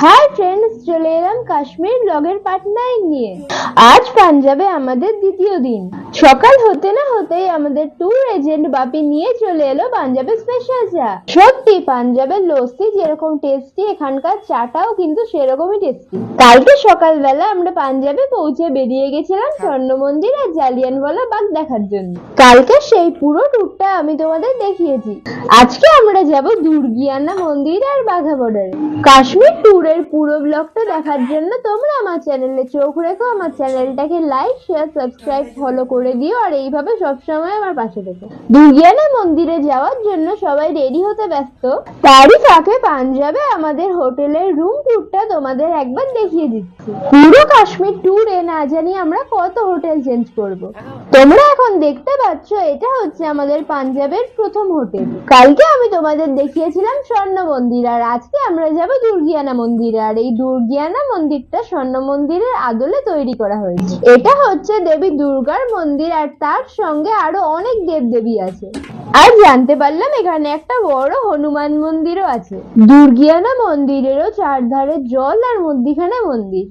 Hi friends, চলে এলাম কাশ্মীর ব্লগের পার্ট 9 নিয়ে। আজ পাঞ্জাবে আমাদের দ্বিতীয় দিন। সকাল হতে না হতেই আমাদের ট্যুর এজেন্ট বাপি নিয়ে চলে এলো পাঞ্জাবের স্পেশাল চা। সত্যি পাঞ্জাবের লস্যি যেরকম টেস্টি, এখানকার চাটাও কিন্তু সেরকমই টেস্টি। কালকে সকালবেলা আমরা পাঞ্জাবে পৌঁছে বেরিয়ে গেছিলাম স্বর্ণ মন্দির আর জালিয়ানওয়ালা বাগ দেখার জন্য। কালকে সেই পুরো ট্যুরটা আমি তোমাদের দেখিয়েছি। আজকে আমরা যাব দুর্গিয়ানা মন্দির আর বাঘা বর্ডারে। কাশ্মীর ট্যুরের পুরো ব্লগটা দেখার জন্য তোমরা আমার চ্যানেলে চোখ রেখো। আমার চ্যানেলটাকে লাইক, শেয়ার, সাবস্ক্রাইব, ফলো করে দিও আর এইভাবে সবসময় আমার পাশে থেকো। দুর্গিয়ানা মন্দিরে যাওয়ার জন্য সবাই রেডি হতে ব্যস্ত। তারই ফাঁকে পাঞ্জাবে আমাদের হোটেলের রুম ট্যুরটা তোমাদের একবার দেখিয়ে দিচ্ছি। পুরো কাশ্মীর ট্যুরে না জানি আমরা কত হোটেল চেঞ্জ করব। তোমরা এখন দেখতে পাচ্ছ এটা হচ্ছে আমাদের পাঞ্জাবের প্রথম হোটেল। কালকে আমি তোমাদের দেখিয়েছিলাম স্বর্ণ মন্দির আর আজকে আমরা যাব দুর্গিয়ানা মন্দির। আর এই দুর্গিয়ানা মন্দিরটা স্বর্ণ মন্দিরের আদলে তৈরি করা হয়েছে। এটা হচ্ছে দেবী দুর্গার মন্দির আর তার সঙ্গে আরো অনেক দেবদেবী আছে। আর জানতে পারলাম এখানে একটা বড় হনুমান মন্দিরও আছে। দুর্গিয়ানা মন্দিরেরও চারধারে জল আর মধ্যিখানে মন্দির।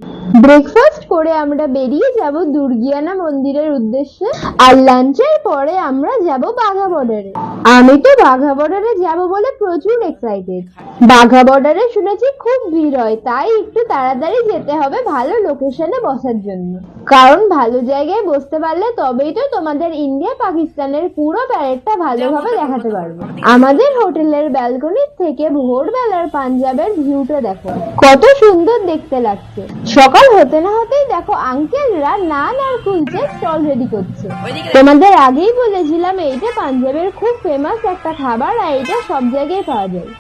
ব্রেকফাস্ট করে আমরা বেরিয়ে যাব দুর্গিয়ানা মন্দিরের উদ্দেশ্যে। আর লাঞ্চের পরে আমরা যাব বাঘা বর্ডারে। আমি তো বাঘা বর্ডারে যাব বলে প্রচুর এক্সাইটেড। বাঘা বর্ডারে শুনেছি খুব ভিড় হয়, তাই একটু তাড়াতাড়ি যেতে হবে ভালো লোকেশনে বসার জন্য। কারণ ভালো জায়গায় বসতে পারলে তবেই তো তোমাদের ইন্ডিয়া পাকিস্তানের পুরো প্যারেডটা ভালোভাবে দেখাতে পারবো। আমাদের হোটেলের ব্যালকনির থেকে ভোরবেলার পাঞ্জাবের ভিউটা দেখো, কত সুন্দর দেখতে লাগছে। সকাল হতে না হতেই দেখো আঙ্কেলরা নান আর কুলচে স্টল রেডি করছে। তোমাদের আগেই বলেছিলাম এইটা পাঞ্জাবের খুব ফেমাস একটা খাবার আর এটা সব জায়গায় পাওয়া যায়।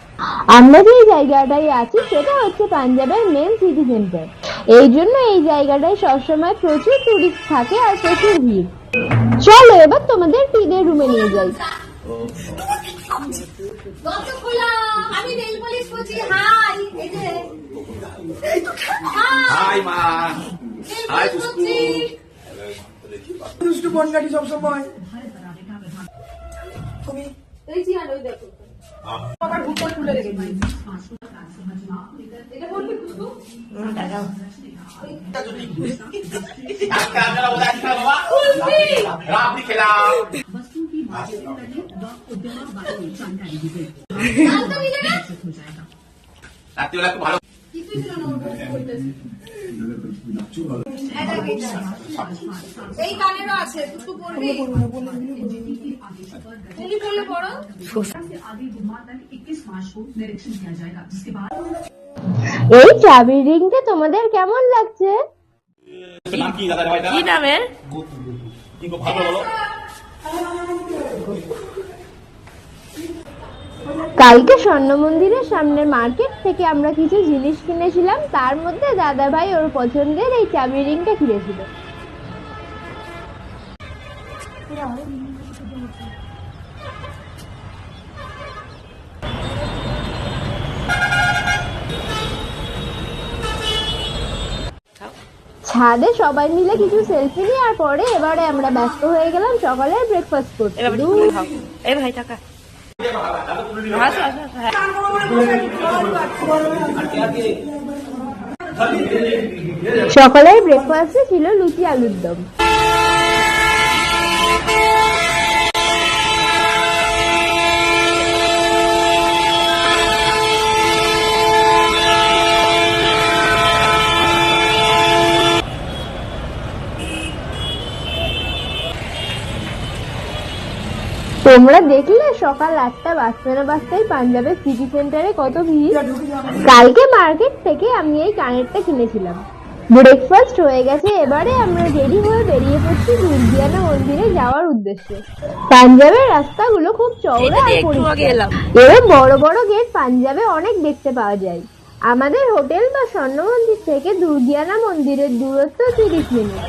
আমরা যে জায়গাটায় আছি সেটা হচ্ছে পাঞ্জাবের মেন সিটি সেন্টার। এই জন্য এই জায়গাটায় সবসময় প্রচুর টুরিস্ট থাকে আর প্রচুর ভিড়। চলো এবার তোমাদের টিদের রুমে নিয়ে যাই। আমি নেল পলিশ করছি। হাই, এই যে হাই মা, হাই পুষ্পু। দুষ্টু বনগাটি সব সময় তুমি এই জি আলো দেখো আমার বুকটা খুলে রেখেছি। এটা বলবি পুষ্পু? দাঁড়াও कैमरा बोला क्या बाबा रात भी खेला रात वाला को ভালো এই কানেরও আছে, পুষ্পু পড়বি? তুমি পড়লে পড়ো। এই চাবির রিংটা তোমাদের কেমন লাগছে? नाम की दादा भाई কি নামের? इनको ভালো বলো। কালকে স্বর্ণ মন্দিরের সামনের মার্কেট থেকে আমরা কিছু জিনিস কিনেছিলাম। তার মধ্যে দাদা ভাই ওর পছন্দের এই চাবি রিংটা কিনেছিল। ছাদে সবাই মিলে কিছু সেলফি নিয়ে আর পরে এবারে আমরা ব্যস্ত হয়ে গেলাম সকালের ব্রেকফাস্ট করতে। এই ভাই টাকা সকালের ব্রেকফাস্টে ছিল লুচি আলুর দম। তোমরা দেখলে সকাল 8টা বাজতে না বাজতেই পাঞ্জাবের সিটি সেন্টারে কত ভিড়। কালকে মার্কেট থেকে আমি এই কানেরটা কিনেছিলাম। ব্রেকফাস্ট হয়ে গেছে, এবারে আমরা রেডি হয়ে বেরিয়ে পড়ছি দুর্গিয়ানা মন্দিরে যাওয়ার উদ্দেশ্যে। পাঞ্জাবের রাস্তাগুলো খুব চওড়া আর পরিষ্কার। এরকম বড় বড় গেট পাঞ্জাবে অনেক দেখতে পাওয়া যায়। আমাদের হোটেল বা স্বর্ণ মন্দির থেকে দুর্গিয়ানা মন্দিরের দূরত্ব 30 মিনিট।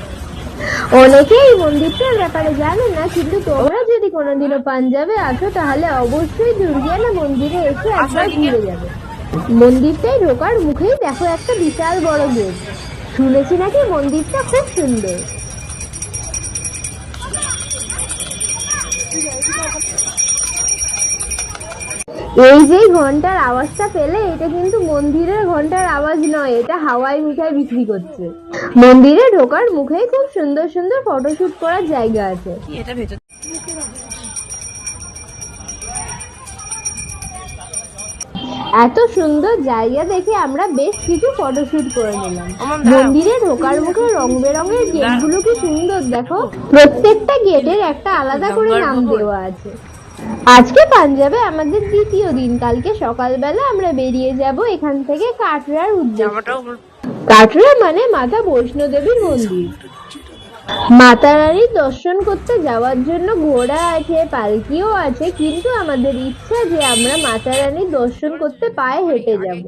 অনেকেই এই মন্দিরটার ব্যাপারে জানে না, কিন্তু তোমরা যদি কোনোদিনও পাঞ্জাবে আসো তাহলে অবশ্যই দুর্গিয়ানা মন্দিরে এসে একবার ঘুরে যাবে। মন্দিরটাই ঢোকার মুখেই দেখো একটা বিশাল বড় গেট। শুনেছি নাকি মন্দিরটা খুব সুন্দর। এই যে ঘন্টার আওয়াজটা পেলে, এটা কিন্তু মন্দিরের ঘন্টার আওয়াজ নয়, এটা হাওয়াই মিঠাই বিক্রি করছে। মন্দিরে ঢোকার মুখেই খুব সুন্দর সুন্দর ফটোশুট করার জায়গা আছে। কি এটা ভেতর এত সুন্দর জায়গা দেখে আমরা বেশ কিছু ফটোশুট করে নিলাম। আমার দাঁড়াও। মন্দিরে ঢোকার মুখে রং বেরঙের গেটগুলো কি সুন্দর দেখো, প্রত্যেকটা গেটের একটা আলাদা করে নাম দেওয়া আছে। আজকে পাঞ্জাবে আমাদের দ্বিতীয় দিন। কালকে সকালবেলা আমরা বেরিয়ে যাব এখান থেকে কাটরার উদ্দেশ্যে। জামাটাও কাটরা মানে মাতা বৈষ্ণো দেবীর মন্দির। মাতা রানীর দর্শন করতে যাওয়ার জন্য ঘোড়া আছে, পালকিও আছে, কিন্তু আমাদের ইচ্ছা যে আমরা মাতা রানীর দর্শন করতে পায়ে হেঁটে যাব।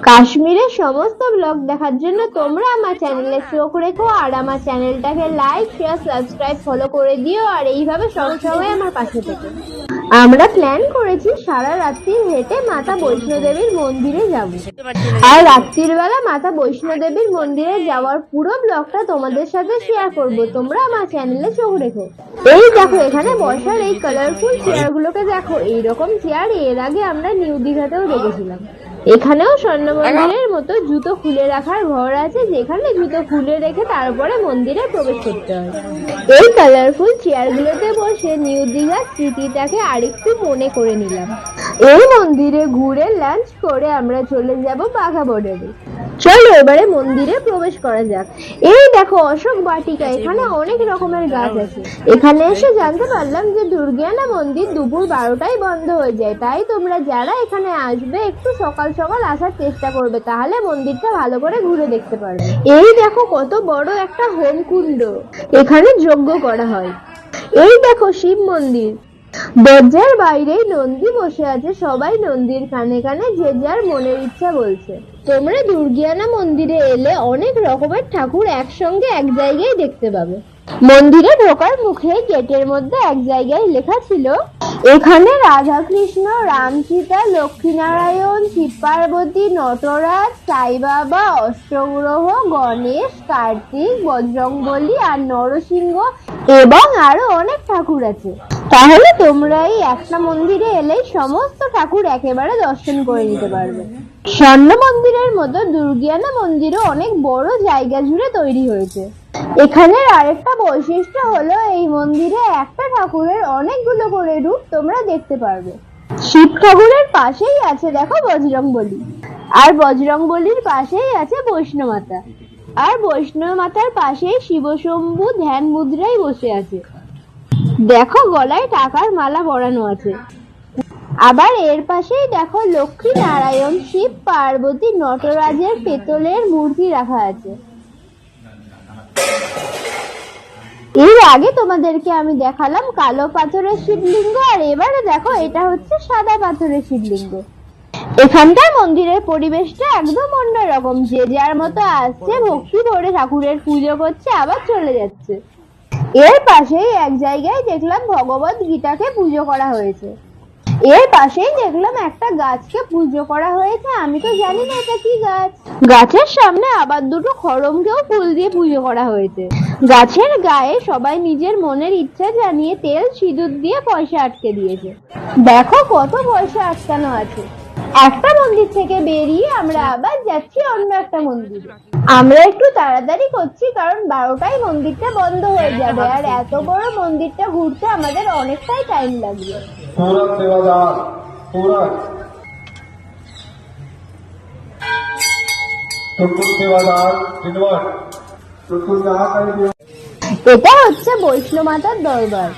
কাশ্মীরের সমস্ত ব্লগ দেখার জন্য তোমরা আমার চ্যানেলে চোখ রেখো, আর আমার চ্যানেলটাকে লাইক, শেয়ার, সাবস্ক্রাইব, ফলো করে দিও, আর এইভাবে সবসময় আমার পাশে থেকো। আমরা প্ল্যান করেছি সারা রাত্রি হেঁটে মাতা বৈষ্ণো দেবীর মন্দিরে যাব, আর রাত্রির বেলা মাতা বৈষ্ণো দেবীর মন্দিরে যাওয়ার পুরো ব্লগটা তোমাদের সাথে শেয়ার করব। তোমরা আমার চ্যানেলে চোখ রেখো। এই দেখো এখানে বসার এই কালারফুল চেয়ারগুলোকে দেখো, এইরকম চেয়ার এর আগে আমরা নিউ দীঘাতেও দেখেছিলাম। এখানেও স্বর্ণ মন্দিরের মতো জুতো খুলে রাখার ঘর আছে, যেখানে জুতো খুলে রেখে তারপরে মন্দিরে প্রবেশ করতে হয়। এই কালারফুল চেয়ারগুলোতে বসে নিউ দীঘার স্মৃতিটাকে আরেকটু মনে করে নিলাম। এই মন্দিরে ঘুরে লাঞ্চ করে আমরা চলে যাব বাঘা বর্ডারে। চলো এবারে মন্দিরে প্রবেশ করা যাক। এই দেখো অশোক বাটিকা, এখানে অনেক রকমের গাছ আছে। এখানে এসে জানতে পারলাম যে দুর্গিয়ানা মন্দির দুপুর 12টায় বন্ধ হয়ে যায়, তাই তোমরা যারা এখানে আসবে একটু সকাল সকাল আসার চেষ্টা করবে, তাহলে মন্দিরটা ভালো করে ঘুরে দেখতে পারবে। এই দেখো কত বড় একটা হোমকুণ্ড, এখানে যজ্ঞ করা হয়। এই দেখো শিব মন্দির, দরজার বাইরেই নন্দী বসে আছে, সবাই নন্দীর কানে কানে যে যার মনের ইচ্ছা বলছে। তোমরা দুর্গিয়ানা মন্দিরে এলে অনেক রকমের ঠাকুর একসঙ্গে এক জায়গায় দেখতে পাবে। মন্দিরে ঢোকার মুখে গেটের মধ্যে এক জায়গায় লেখা ছিল, এখানে রাধা কৃষ্ণ, রাম সীতা, লক্ষ্মীনারায়ণ, শিব পার্বতী, নটরাজ, সাই বাবা, অষ্টগ্রহ, গণেশ, কার্তিক, বজরংবলী আর নরসিংহ এবং আরো অনেক ঠাকুর আছে। তাহলে তোমরা এই একটা মন্দিরে এলেই সমস্ত ঠাকুর একেবারে দর্শন করে নিতে পারবে। স্বর্ণ মন্দিরের মতো দুর্গিয়ানা মন্দিরও অনেক বড় জায়গা জুড়ে তৈরি হয়েছে। এখানের আরেকটা বৈশিষ্ট্য হলো এই মন্দিরে একটা ঠাকুরের অনেকগুলো করে রূপ তোমরা দেখতে পারবে। শিব ঠাকুরের পাশেই আছে দেখো বজরংবলী, আর বজরংবলীর পাশেই আছে বৈষ্ণো মাতা, আর বৈষ্ণো মাতার পাশেই শিবশম্ভু ধ্যান মুদ্রায় বসে আছে। দেখো গলায় টাকার মালা পরানো আছে। আবার এর পাশেই দেখো লক্ষ্মী নারায়ণ, শিব পার্বতী, নটরাজের পেতলের মূর্তি রাখা আছে। এর আগে তোমাদেরকে আমি দেখালাম কালো পাথরের শিবলিঙ্গ, আর এবারে দেখো এটা হচ্ছে সাদা পাথরের শিবলিঙ্গ। এখানকার মন্দিরের পরিবেশটা একদম অন্যরকম, যে যার মতো আসছে, ভক্তি ভরে ঠাকুরের পুজো করছে, আবার চলে যাচ্ছে। এর পাশেই এক জায়গায় দেখলাম ভগবত গীতাকে পুজো করা হয়েছে। এর পাশেই দেখলাম একটা গাছকে পুজো করা হয়েছে, আমি তো জানি না এটা কি গাছ। গাছের সামনে আবার দুটো খড়মকেও ফুল দিয়ে পুজো করা হয়েছে। গাছের গায়ে সবাই নিজের মনের ইচ্ছা জানিয়ে তেল সিঁদুর দিয়ে পয়সা আটকে দিয়েছে। দেখো কত পয়সা আটকানো আছে। একটা মন্দির থেকে বেরিয়ে আমরা আবার যাচ্ছি অন্য একটা মন্দিরে। আমরা একটু তাড়াতাড়ি করছি, কারণ 12টায় মন্দিরটা বন্ধ হয়ে যাবে, আর এত বড় মন্দিরটা ঘুরতে আমাদের অনেকটাই টাইম লাগবে। सूरत सेवादार सूरत टुटुल सेवादार चिनवट टुटुल जहाँ कहीं এটা হচ্ছে বৈষ্ণো মাতার দরবার।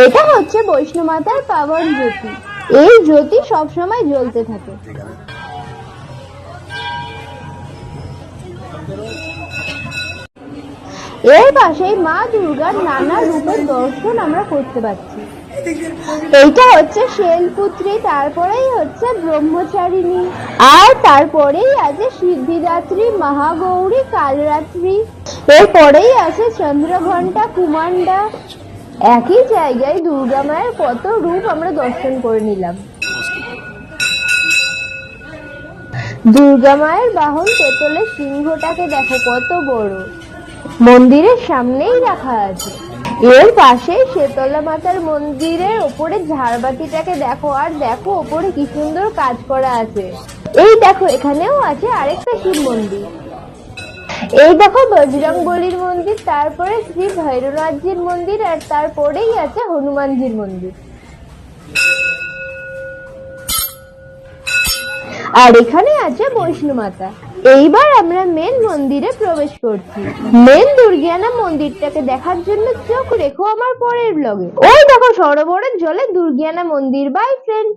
এটা হচ্ছে বৈষ্ণো মাতার পাবন জ্যোতি। এই জ্যোতি সবসময় জ্বলতে থাকে। এর পাশেই মা দুর্গার নানা রূপের দর্শন আমরা করতে পারছি। এইটা হচ্ছে শৈলপুত্রী, তারপরেই হচ্ছে ব্রহ্মচারিণী, আর তারপরেই আছে সিদ্ধিদাত্রী, মহাগৌরী, কালরাত্রি, এরপরেই আছে চন্দ্রঘণ্টা, কুমান্ডা। একই জায়গায় দুর্গা মায়ের কত রূপ আমরা দর্শন করে নিলাম। দুর্গা মায়ের বাহন পেতলের সিংহটাকে দেখো কত বড়, মন্দিরের সামনেই রাখা আছে। এর পাশেই শেতলা মাতার মন্দিরের ওপরে ঝাড়বাতিটাকে দেখো, আর দেখো ওপরে কি সুন্দর কাজ করা আছে। এই দেখো এখানেও আছে আরেকটা শিব মন্দির। এই দেখো বজরংবলীর মন্দির, তারপরে শ্রী ভৈরবনাথজির মন্দির, আর তারপরেই আছে হনুমানজির মন্দির। আর এখানে আছে বৈষ্ণো মাতা। এইবার আমরা মেন মন্দিরে প্রবেশ করছি। মেন দুর্গিয়ানা মন্দিরটাকে দেখার জন্য চোখ রেখো আমার পরের ব্লগে। ওই দেখো সরোবরের জলে দুর্গিয়ানা মন্দির। By friends.